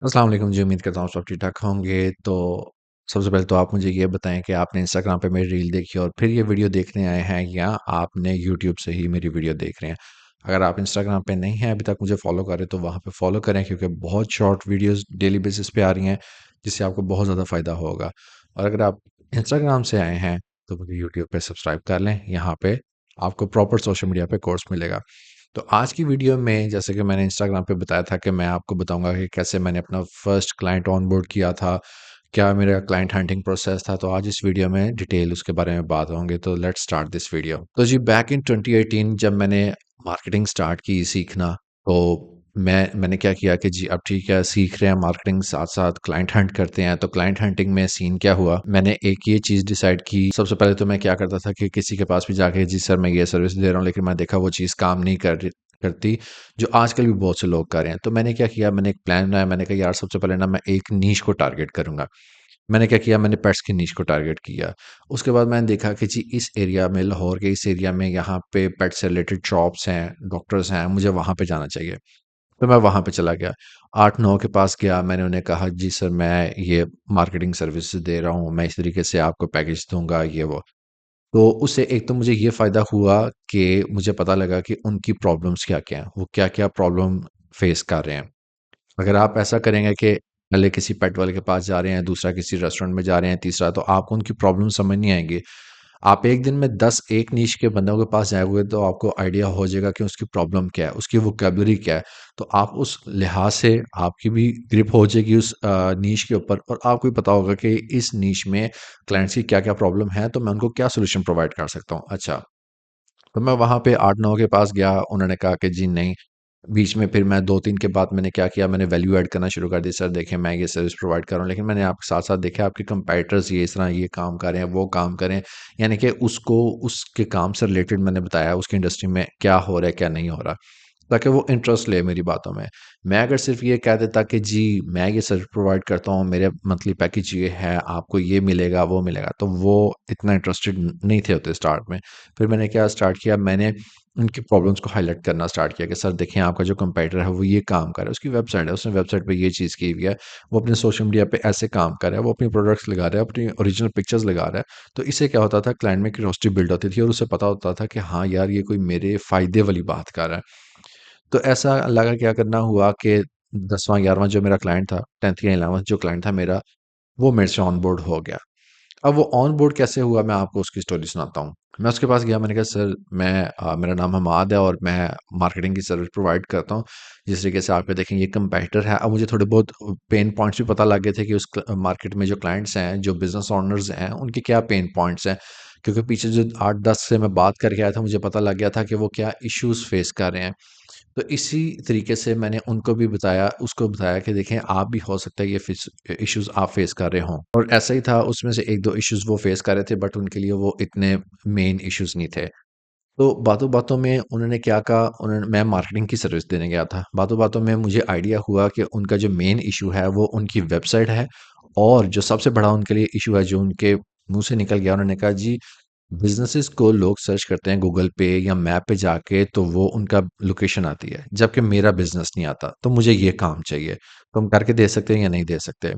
अस्सलाम वालेकुम जी, उम्मीद करता हूँ सब ठीक-ठाक होंगे। तो सबसे पहले तो आप मुझे ये बताएँ कि आपने इंस्टाग्राम पे मेरी रील देखी और फिर ये वीडियो देखने आए हैं या आपने यूट्यूब से ही मेरी वीडियो देख रहे हैं? अगर आप इंस्टाग्राम पे नहीं हैं अभी तक मुझे फ़ॉलो कर रहे तो वहाँ पे फ़ॉलो करें क्योंकि बहुत शॉर्ट वीडियोज़ डेली बेसिस पे आ रही हैं, जिससे आपको बहुत ज़्यादा फ़ायदा होगा। और अगर आप इंस्टाग्राम से आए हैं तो मुझे यूट्यूब पे सब्सक्राइब कर लें, यहाँ पे आपको प्रॉपर सोशल मीडिया पे कोर्स मिलेगा। तो आज की वीडियो में जैसे कि मैंने इंस्टाग्राम पे बताया था कि मैं आपको बताऊंगा कि कैसे मैंने अपना फर्स्ट क्लाइंट ऑनबोर्ड किया था, क्या मेरा क्लाइंट हंटिंग प्रोसेस था। तो आज इस वीडियो में डिटेल उसके बारे में बात होंगे। तो लेट्स स्टार्ट दिस वीडियो। तो जी बैक इन 2018 जब मैंने मार्केटिंग स्टार्ट की सीखना, तो मैंने क्या किया कि जी अब ठीक है, सीख रहे हैं मार्केटिंग, साथ साथ क्लाइंट हंट करते हैं। तो क्लाइंट हंटिंग में सीन क्या हुआ, मैंने एक ये चीज़ डिसाइड की। सबसे पहले तो मैं क्या करता था कि किसी के पास भी जाके जी सर मैं ये सर्विस दे रहा हूँ, लेकिन मैं देखा वो चीज़ काम नहीं करती, जो आजकल भी बहुत से लोग कर रहे हैं। तो मैंने क्या किया, मैंने एक प्लान बनाया। मैंने कहा यार सबसे पहले ना मैं एक नीश को टारगेट करूंगा। मैंने क्या किया, मैंने पेट्स की नीश को टारगेट किया। उसके बाद मैंने देखा कि जी इस एरिया में, लाहौर के इस एरिया में, यहाँ पे पेट से रिलेटेड शॉप्स हैं, डॉक्टर्स हैं, मुझे वहाँ पे जाना चाहिए। तो मैं वहाँ पे चला गया, 8-9 के पास गया। मैंने उन्हें कहा जी सर मैं ये मार्केटिंग सर्विसेज दे रहा हूँ, मैं इस तरीके से आपको पैकेज दूँगा ये वो। तो उससे एक तो मुझे ये फ़ायदा हुआ कि मुझे पता लगा कि उनकी प्रॉब्लम्स क्या-क्या हैं, वो क्या-क्या प्रॉब्लम फेस कर रहे हैं। अगर आप ऐसा करेंगे कि पहले किसी पेट वाले के पास जा रहे हैं, दूसरा किसी रेस्टोरेंट में जा रहे हैं, तीसरा, तो आपको उनकी प्रॉब्लम समझ नहीं आएँगी। आप एक दिन में 10 एक नीश के बंदों के पास जाओगे तो आपको आइडिया हो जाएगा कि उसकी प्रॉब्लम क्या है, उसकी वोकैब्युलरी क्या है। तो आप उस लिहाज से आपकी भी ग्रिप हो जाएगी उस नीश के ऊपर, और आपको भी पता होगा कि इस नीश में क्लाइंट्स की क्या-क्या प्रॉब्लम है, तो मैं उनको क्या सॉल्यूशन प्रोवाइड कर सकता हूँ। अच्छा, तो मैं वहाँ पे 8-9 के पास गया, उन्होंने कहा कि जी नहीं। बीच में फिर मैं 2-3 के बाद मैंने क्या किया, मैंने वैल्यू ऐड करना शुरू कर दी। सर देखें मैं ये सर्विस प्रोवाइड कर रहा हूँ, लेकिन मैंने आपके साथ-साथ देखा आपके कंपेटिटर्स ये इस तरह ये काम कर रहे हैं, वो काम कर रहे हैं। यानी कि उसको उसके काम से रिलेटेड मैंने बताया, उसकी इंडस्ट्री में क्या हो रहा है, क्या नहीं हो रहा, ताकि वो इंटरेस्ट ले मेरी बातों में। मैं अगर सिर्फ़ ये कह देता कि जी मैं ये सर्विस प्रोवाइड करता हूँ, मेरे मंथली पैकेज ये है, आपको ये मिलेगा, वो मिलेगा, तो वो इतना इंटरेस्टेड नहीं थे होते स्टार्ट में। फिर मैंने क्या स्टार्ट किया, मैंने उनकी प्रॉब्लम्स को हाइलाइट करना स्टार्ट किया कि सर देखें आपका जो कंपेटिटर है वो ये काम कर रहा है, उसकी वेबसाइट है, उसने वेबसाइट पे ये चीज़ की हुई है, वो अपने सोशल मीडिया पे ऐसे काम कर रहा है, वो अपनी प्रोडक्ट्स लगा रहा है, अपनी ओरिजिनल पिक्चर्स लगा रहा है। तो इससे क्या होता था, क्लाइंट में क्यूरियोसिटी बिल्ड होती थी और उसे पता होता था कि हाँ यार ये कोई मेरे फ़ायदे वाली बात कर रहा है। तो ऐसा लगा, क्या करना हुआ कि 10वां 11वां जो मेरा क्लाइंट था, 10th या 11th जो क्लाइंट था मेरा, वो मेरे से ऑन बोर्ड हो गया। अब वो ऑन बोर्ड कैसे हुआ, मैं आपको उसकी स्टोरी सुनाता हूँ। मैं उसके पास गया, मैंने कहा सर मैं मेरा नाम हमाद है और मैं मार्केटिंग की सर्विस प्रोवाइड करता हूँ। जिस तरीके से आप ये देखें ये कंपेटिटर है। अब मुझे थोड़े बहुत पेन पॉइंट्स भी पता लग गए थे कि उस मार्केट में जो क्लाइंट्स हैं, जो बिजनेस ओनर्स हैं, उनके क्या पेन पॉइंट्स हैं। क्योंकि पीछे जो 8-10 से मैं बात करके आया था, मुझे पता लग गया था कि वो क्या इश्यूज फेस कर रहे हैं। तो इसी तरीके से मैंने उनको भी बताया, उसको बताया कि देखें आप भी हो सकता है ये इश्यूज आप फेस कर रहे हों, और ऐसा ही था। उसमें से 1-2 इश्यूज वो फेस कर रहे थे, बट उनके लिए वो इतने मेन इश्यूज नहीं थे। तो बातों-बातों में उन्होंने क्या कहा, उन्होंने मैं मार्केटिंग की सर्विस देने गया था। बातों-बातों में मुझे आइडिया हुआ कि उनका जो मेन इश्यू है वो उनकी वेबसाइट है, और जो सबसे बड़ा उनके लिए इश्यू है, जो उनके मुँह से निकल गया, उन्होंने कहा जी बिज़नेसेस को लोग सर्च करते हैं गूगल पे या मैप पे जाके, तो वो उनका लोकेशन आती है, जबकि मेरा बिज़नेस नहीं आता, तो मुझे ये काम चाहिए। तो हम करके दे सकते हैं या नहीं दे सकते?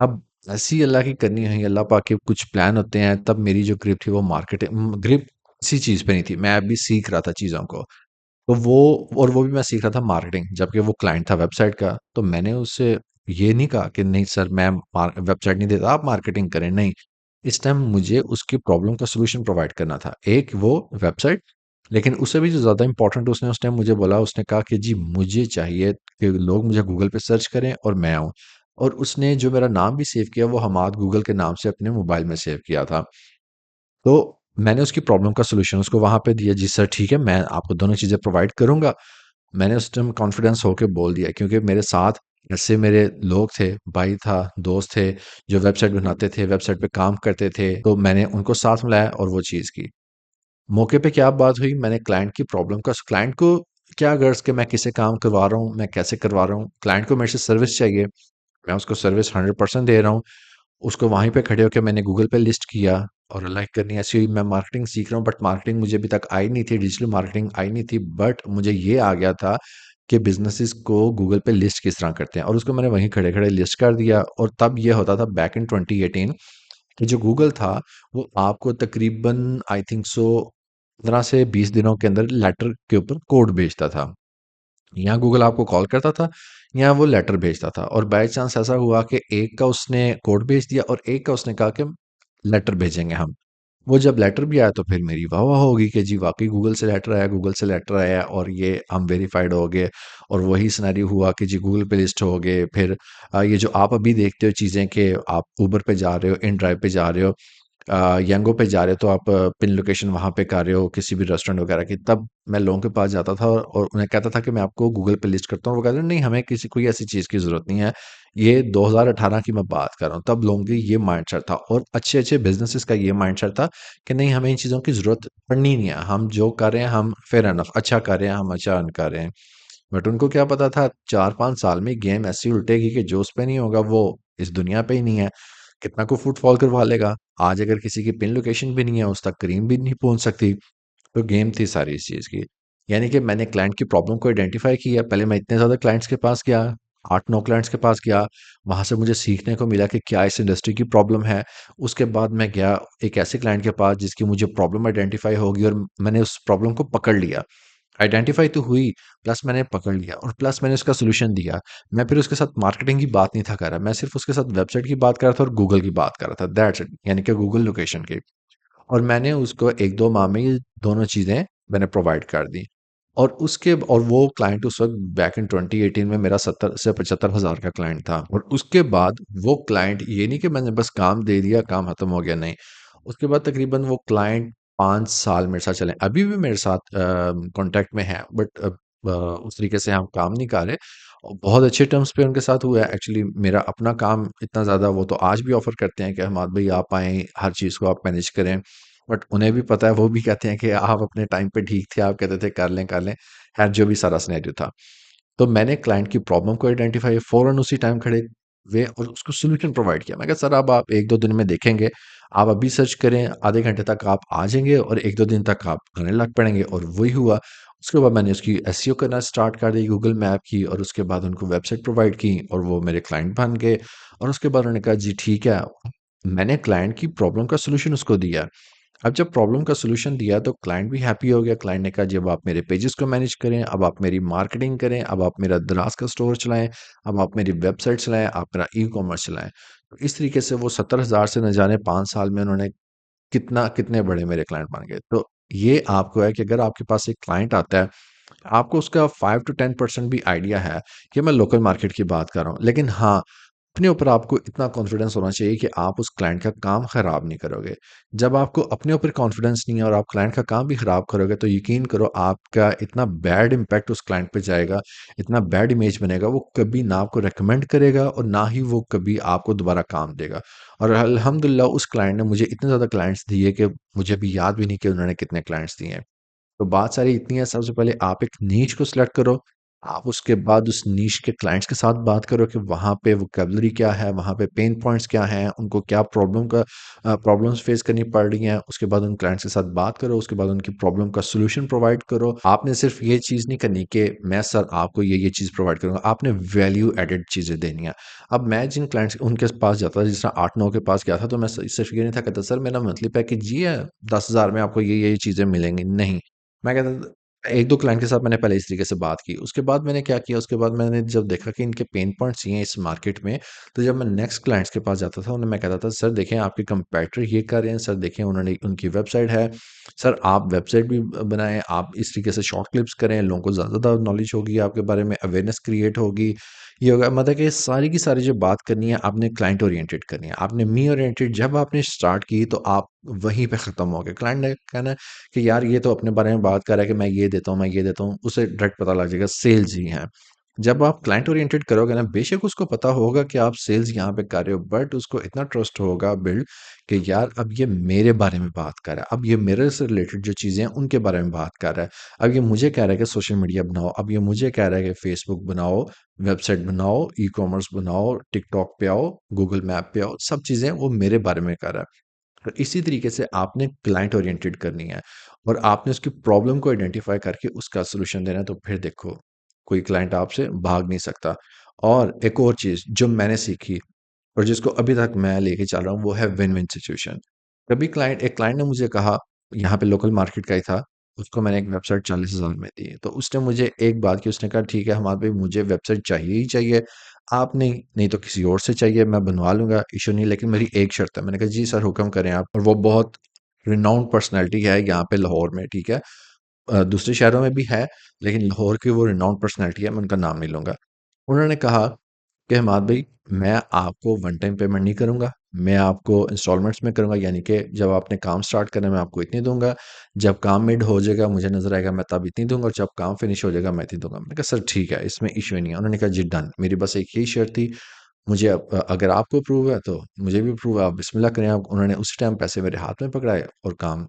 अब ऐसी अल्लाह की करनी है, अल्लाह पाक के कुछ प्लान होते हैं। तब मेरी जो ग्रिप थी वो ग्रिप किसी चीज़ पे नहीं थी, मैं अभी सीख रहा था चीज़ों को। तो वो, और वो भी मैं सीख रहा था मार्केटिंग, जबकि वो क्लाइंट था वेबसाइट का। तो मैंने उससे ये नहीं कहा कि नहीं सर मैं वेबसाइट नहीं देता, आप मार्केटिंग करें, नहीं। इस टाइम मुझे उसकी प्रॉब्लम का सॉल्यूशन प्रोवाइड करना था। एक वो वेबसाइट, लेकिन उससे भी जो ज़्यादा इंपॉर्टेंट उसने उस टाइम मुझे बोला, उसने कहा कि जी मुझे चाहिए कि लोग मुझे गूगल पे सर्च करें और मैं आऊँ। और उसने जो मेरा नाम भी सेव किया, वो हमाद गूगल के नाम से अपने मोबाइल में सेव किया था। तो मैंने उसकी प्रॉब्लम का सॉल्यूशन उसको वहाँ पे दिया, जी सर ठीक है, मैं आपको दोनों चीज़ें प्रोवाइड करूँगा। मैंने उस टाइम कॉन्फिडेंस होके बोल दिया, क्योंकि मेरे साथ ऐसे मेरे लोग थे, भाई था, दोस्त थे, जो वेबसाइट बनाते थे, वेबसाइट पे काम करते थे, तो मैंने उनको साथ मिलाया और वो चीज़ की। मौके पे क्या बात हुई, मैंने क्लाइंट को क्या गर्ज़ कि मैं किससे काम करवा रहा हूँ, मैं कैसे करवा रहा हूँ, क्लाइंट को मेरे से सर्विस चाहिए, मैं उसको सर्विस 100% दे रहा हूँ। उसको वहीं पे खड़े होके मैंने गूगल पे लिस्ट किया, और लाइक करनी ऐसी हुई। मैं मार्केटिंग सीख रहा हूँ, बट मार्केटिंग मुझे अभी तक आई नहीं थी, डिजिटल मार्केटिंग आई नहीं थी, बट मुझे ये आ गया था कि बिज़नेसेस को गूगल पे लिस्ट किस तरह करते हैं, और उसको मैंने वहीं खड़े-खड़े लिस्ट कर दिया। और तब ये होता था बैक इन 2018 कि जो गूगल था, वो आपको तकरीबन आई थिंक सो 15 से 20 दिनों के अंदर लेटर के ऊपर कोड भेजता था। या गूगल आपको कॉल करता था, या वो लेटर भेजता था। और बाय चांस ऐसा हुआ कि एक का उसने कोड भेज दिया और एक का उसने कहा कि लेटर भेजेंगे हम। वो जब लेटर भी आया तो फिर मेरी वाह-वाह हो गई कि जी वाक़ई गूगल से लेटर आया, गूगल से लेटर आया, और ये हम वेरिफाइड हो गए। और वही सिनेरियो हुआ कि जी गूगल पे लिस्ट हो गए। फिर ये जो आप अभी देखते हो चीज़ें कि आप उबर पे जा रहे हो, इन ड्राइव पे जा रहे हो, यांगो पे जा रहे हो, तो आप पिन लोकेशन वहाँ पे कर रहे हो किसी भी रेस्टोरेंट वगैरह की। तब मैं लोगों के पास जाता था और उन्हें कहता था कि मैं आपको गूगल पे लिस्ट करता हूँ। वो कहते हैं नहीं, हमें किसी कोई ऐसी चीज़ की ज़रूरत नहीं है। ये 2018 की मैं बात कर रहा हूँ। तब लोगों की ये माइंडसेट था, और अच्छे-अच्छे बिज़नेसेस का ये माइंडसेट था कि नहीं, हमें इन चीज़ों की ज़रूरत पड़नी नहीं है। हम जो कर रहे हैं हम फेयर एनफ अच्छा कर रहे हैं, हम अच्छा अर्न कर रहे हैं। बट उनको क्या पता था 4-5 साल में गेम ऐसी उल्टेगी कि जो उस पे नहीं होगा वो इस दुनिया पे ही नहीं है। कितना को फुटफॉल करवा लेगा। आज अगर किसी की पिन लोकेशन भी नहीं है, उस तक क्रीम भी नहीं पहुँच सकती। तो गेम थी सारी इस चीज़ की। यानी कि मैंने क्लाइंट की प्रॉब्लम को आइडेंटिफ़ाई किया। पहले मैं इतने ज़्यादा क्लाइंट्स के पास गया, 8-9 क्लाइंट्स के पास गया। वहाँ से मुझे सीखने को मिला कि क्या इस इंडस्ट्री की प्रॉब्लम है। उसके बाद मैं गया एक ऐसे क्लाइंट के पास जिसकी मुझे प्रॉब्लम आइडेंटिफ़ाई होगी, और मैंने उस प्रॉब्लम को पकड़ लिया। आइडेंटिफ़ाई तो हुई, प्लस मैंने पकड़ लिया और प्लस मैंने उसका सॉल्यूशन दिया। मैं फिर उसके साथ मार्केटिंग की बात नहीं था कर रहा, मैं सिर्फ़ उसके साथ वेबसाइट की बात कर रहा था और गूगल की बात कर रहा था, दैट्स इट। यानी कि गूगल लोकेशन की। और मैंने उसको 1-2 माह में ये दोनों चीज़ें मैंने प्रोवाइड कर दी। और वो क्लाइंट उस वक़्त बैक इन 2018 में मेरा 70 से 75 हज़ार का क्लाइंट था। और उसके बाद वो क्लाइंट, ये नहीं कि मैंने बस काम दे दिया, काम खत्म हो गया, नहीं। उसके बाद तकरीबन वो क्लाइंट 5 साल मेरे साथ चले। अभी भी मेरे साथ कॉन्टैक्ट में हैं, बट उस तरीके से हम काम नहीं कर रहे। और बहुत अच्छे टर्म्स पे उनके साथ हुआ है। एक्चुअली मेरा अपना काम इतना ज़्यादा, वो तो आज भी ऑफ़र करते हैं कि हमाद भाई आप आएँ, हर चीज़ को आप मैनेज करें। बट उन्हें भी पता है, वो भी कहते हैं कि आप अपने टाइम पे ठीक थे, आप कहते थे कर लें, कर लें। ख़ैर जो भी सारा सिनेरियो था। तो मैंने क्लाइंट की प्रॉब्लम को आइडेंटिफ़ाई फ़ौरन उसी टाइम खड़े हुए और उसको सॉल्यूशन प्रोवाइड किया। मैं कहा सर अब आप 1-2 दिन में देखेंगे, आप अभी सर्च करें, आधे घंटे तक आप आ जाएँगे और 1-2 दिन तक आप करने लग पड़ेंगे। और वही हुआ। उसके बाद मैंने उसकी एसईओ करना स्टार्ट कर दी गूगल मैप की, और उसके बाद उनको वेबसाइट प्रोवाइड की और वो मेरे क्लाइंट बन गए। और उसके बाद उन्होंने कहा जी ठीक है, मैंने क्लाइंट की प्रॉब्लम का सॉल्यूशन उसको दिया। अब जब प्रॉब्लम का सॉल्यूशन दिया तो क्लाइंट भी हैप्पी हो गया। क्लाइंट ने कहा जी अब आप मेरे पेजेस को मैनेज करें, अब आप मेरी मार्केटिंग करें, अब आप मेरा दराज का स्टोर चलाएं, अब आप मेरी वेबसाइट चलाएं, आप मेरा ई कॉमर्स चलाएं। तो इस तरीके से वो 70,000 से न जाने 5 साल में उन्होंने कितना कितने बड़े मेरे क्लाइंट बन गए। तो ये आपको है कि अगर आपके पास एक क्लाइंट आता है, आपको उसका 5 टू 10% भी आइडिया है कि मैं लोकल मार्केट की बात कर रहा हूँ। लेकिन हाँ, अपने ऊपर आपको इतना कॉन्फिडेंस होना चाहिए कि आप उस क्लाइंट का काम खराब नहीं करोगे। जब आपको अपने ऊपर कॉन्फिडेंस नहीं है और आप क्लाइंट का काम भी खराब करोगे, तो यकीन करो आपका इतना बैड इम्पैक्ट उस क्लाइंट पे जाएगा, इतना बैड इमेज बनेगा, वो कभी ना आपको रिकमेंड करेगा और ना ही वो कभी आपको दोबारा काम देगा। और अल्हम्दुलिल्लाह उस क्लाइंट ने मुझे इतने ज़्यादा क्लाइंट्स दिए कि मुझे अभी याद भी नहीं कि उन्होंने कितने क्लाइंट्स दिए हैं। तो बात सारी इतनी है, सबसे पहले आप एक नीश को सिलेक्ट करो। आप उसके बाद उस नीश के क्लाइंट्स के साथ बात करो कि वहाँ पे वोकैब्युलरी क्या है, वहाँ पे पेन पॉइंट्स क्या हैं, उनको क्या प्रॉब्लम्स फेस करनी पड़ रही हैं। उसके बाद उन क्लाइंट्स के साथ बात करो, उसके बाद उनकी प्रॉब्लम का सॉल्यूशन प्रोवाइड करो। आपने सिर्फ ये चीज़ नहीं करनी कि मैं सर आपको ये चीज़ प्रोवाइड करूँगा, आपने वैल्यू एडेड चीज़ें देनी है। अब मैं जिन क्लाइंट्स उनके पास जाता था, जिस तरह 8-9 के पास गया था, तो मैं सिर्फ ये नहीं था कहता सर मेरा मंथली पैकेज ये है, 10,000 में आपको ये चीज़ें मिलेंगी, नहीं। मैं कहता था 1-2 क्लाइंट के साथ मैंने पहले इस तरीके से बात की। उसके बाद मैंने क्या किया, उसके बाद मैंने जब देखा कि इनके पेन पॉइंट्स ये हैं इस मार्केट में, तो जब मैं नेक्स्ट क्लाइंट्स के पास जाता था, उन्हें मैं कहता था, "सर देखें आपके कंपैटिटर ये कर रहे हैं, सर देखें उन्होंने उनकी वेबसाइट है, सर आप वेबसाइट भी बनाएँ, आप इस तरीके से शॉर्ट क्लिप्स करें, लोगों को ज़्यादा नॉलेज होगी आपके बारे में, अवेयरनेस क्रिएट होगी।" ये होगा मतलब कि सारी की सारी जो बात करनी है, आपने क्लाइंट ओरिएंटेड करनी है। आपने मी ओरिएंटेड जब आपने स्टार्ट की, तो आप वहीं पे ख़त्म हो गए। क्लाइंट ने कहना कि यार ये तो अपने बारे में बात कर रहा है कि मैं ये देता हूँ, मैं ये देता हूँ, उसे डायरेक्ट पता लग जाएगा सेल्स ही हैं। जब आप क्लाइंट ओरिएंटेड करोगे ना, बेशक उसको पता होगा कि आप सेल्स यहाँ पे कर रहे हो, बट उसको इतना ट्रस्ट होगा बिल्ड कि यार अब ये मेरे बारे में बात कर रहा है, अब ये मेरे से रिलेटेड जो चीज़ें हैं उनके बारे में बात कर रहा है। अब ये मुझे कह रहा है कि सोशल मीडिया बनाओ, अब ये मुझे कह रहा है कि फेसबुक बनाओ, वेबसाइट बनाओ, ई-कॉमर्स बनाओ, टिकटॉक पे आओ, गूगल मैप पे आओ, सब चीज़ें वो मेरे बारे में कर रहा है। तो इसी तरीके से आपने क्लाइंट ओरिएंटेड करनी है और आपने उसकी प्रॉब्लम को आइडेंटिफाई करके उसका सॉल्यूशन देना है। तो फिर देखो कोई क्लाइंट आपसे भाग नहीं सकता। और एक और चीज़ जो मैंने सीखी और जिसको अभी तक मैं लेके चल रहा हूँ, वो है विन विन सिचुएशन। कभी एक क्लाइंट ने मुझे कहा, यहाँ पे लोकल मार्केट का ही था, उसको मैंने एक वेबसाइट 40,000 में दी, तो उसने मुझे एक बात की, उसने कहा ठीक है हमारे भाई, मुझे वेबसाइट चाहिए ही चाहिए, आप नहीं नहीं तो किसी और से चाहिए, मैं बनवा लूंगा, इशू नहीं, लेकिन मेरी एक शर्त है। मैंने कहा जी सर हुक्म करें आप। और वो बहुत रिनाउंड पर्सनैलिटी है यहाँ पे लाहौर में, ठीक है। दूसरे शहरों में भी है, लेकिन लाहौर की वो रिनाउंड पर्सनैलिटी है, मैं उनका नाम नहीं लूंगा। उन्होंने कहा कि हिमाद भाई, मैं आपको वन टाइम पेमेंट नहीं करूंगा, मैं आपको इंस्टॉलमेंट्स में करूंगा, यानी कि जब आपने काम स्टार्ट करना मैं आपको इतनी दूंगा, जब काम मिड हो जाएगा मुझे नजर आएगा मैं तब इतनी दूंगा, और जब काम फिनिश हो जाएगा मैं इतनी दूंगा। मैंने कहा सर ठीक है, इसमें इशू नहीं है। उन्होंने कहा जी डन, मेरी बस एक यही शर्त थी, मुझे अगर आपको अप्रूव है तो मुझे भी अप्रूव है, आप बिस्मिल्लाह करें। आप उन्होंने उस टाइम पैसे मेरे हाथ में पकड़ाए और काम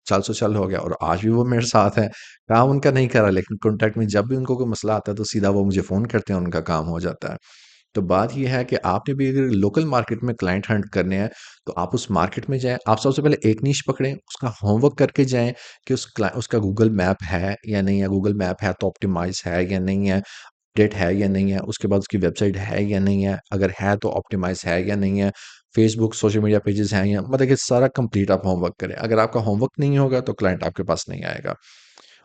चाल सो चाल हो गया, और आज भी वो मेरे साथ हैं। काम उनका नहीं करा, लेकिन कॉन्टैक्ट में जब भी उनको कोई मसला आता है तो सीधा वो मुझे फ़ोन करते हैं, उनका काम हो जाता है। तो बात ये है कि आपने भी अगर लोकल मार्केट में क्लाइंट हंट करने हैं, तो आप उस मार्केट में जाएँ। आप सबसे पहले एक नीश पकड़ें, उसका होमवर्क करके जाएँ कि उसका गूगल मैप है या नहीं है, गूगल मैप है तो ऑप्टिमाइज़ है या नहीं है, अपडेट है या नहीं है, उसके बाद उसकी वेबसाइट है या नहीं है, अगर है तो ऑप्टिमाइज़ है या नहीं है, फेसबुक, सोशल मीडिया पेजेज़ हैं या, मतलब कि सारा कंप्लीट आप होमवर्क करें। अगर आपका होमवर्क नहीं होगा तो क्लाइंट आपके पास नहीं आएगा।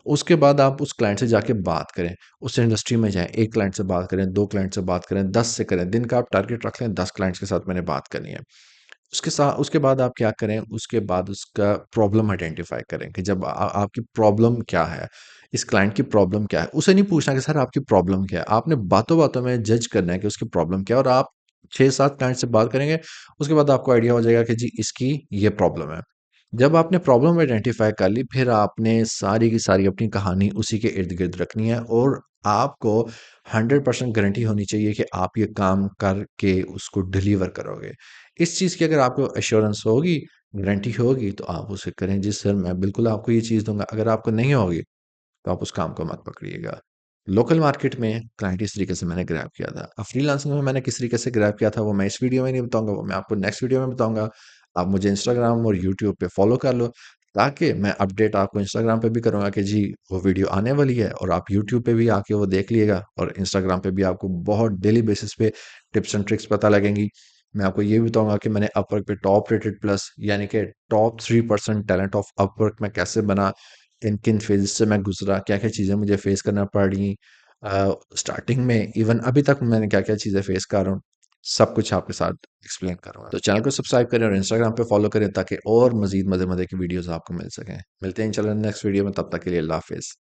उसके बाद आप उस क्लाइंट से जाके बात करें, उस इंडस्ट्री में जाएँ, 1 क्लाइंट से बात करें, 2 क्लाइंट से बात करें, 10 से करें। दिन का आप टारगेट रख लें, 10 क्लाइंट्स के साथ मैंने बात करनी है। उसके बाद आप क्या करें, उसके बाद उसका प्रॉब्लम आइडेंटिफ़ाई करें कि जब आपकी प्रॉब्लम क्या है, इस क्लाइंट की प्रॉब्लम क्या है? उसे नहीं पूछना कि सर आपकी प्रॉब्लम क्या है? आपने बातों-बातों में जज करना है कि उसकी प्रॉब्लम क्या है, और आप 6-7 क्लाइंट से बात करेंगे, उसके बाद आपको आइडिया हो जाएगा कि जी इसकी ये प्रॉब्लम है। जब आपने प्रॉब्लम आइडेंटिफ़ाई कर ली, फिर आपने सारी की सारी अपनी कहानी उसी के इर्द-गिर्द रखनी है, और आपको 100% गारंटी होनी चाहिए कि आप ये काम करके उसको डिलीवर करोगे। इस चीज़ की अगर आपको एश्योरेंस होगी, गारंटी होगी, तो आप उसे करें, जी सर मैं बिल्कुल आपको ये चीज़ दूँगा। अगर आपको नहीं होगी, तो आप उस काम को मत पकड़िएगा। लोकल मार्केट में क्लाइंट इस तरीके से मैंने ग्रैब किया था। अब फ्रीलांसिंग में मैंने किस तरीके से ग्रैब किया था, वो मैं इस वीडियो में नहीं बताऊँगा, वो मैं आपको नेक्स्ट वीडियो में बताऊँगा। आप मुझे इंस्टाग्राम और यूट्यूब पे फॉलो कर लो, ताकि मैं अपडेट आपको इंस्टाग्राम पे भी करूँगा कि जी वो वीडियो आने वाली है, और आप यूट्यूब पे भी आके वो देख लीजिएगा, और इंस्टाग्राम पे भी आपको बहुत डेली बेसिस पे टिप्स एंड ट्रिक्स पता लगेंगी। मैं आपको ये भी बताऊँगा कि मैंने अपवर्क पे टॉप रेटेड प्लस, यानी कि टॉप 3% टैलेंट ऑफ अपवर्क में कैसे बना, किन-किन फ़ेज़ से मैं गुज़रा, क्या-क्या चीज़ें मुझे फ़ेस करना पड़ी स्टार्टिंग में, इवन अभी तक मैंने क्या-क्या चीज़ें फ़ेस कर रहा हूँ, सब कुछ आपके साथ एक्सप्लेन करूँगा। तो चैनल को सब्सक्राइब करें और इंस्टाग्राम पे फ़ॉलो करें, ताकि और मज़ीद मज़े-मज़े की वीडियोज़ आपको मिल सकें। मिलते हैं इंशाल्लाह नेक्स्ट वीडियो में, तब तक के लिए अल्लाह हाफ़िज़।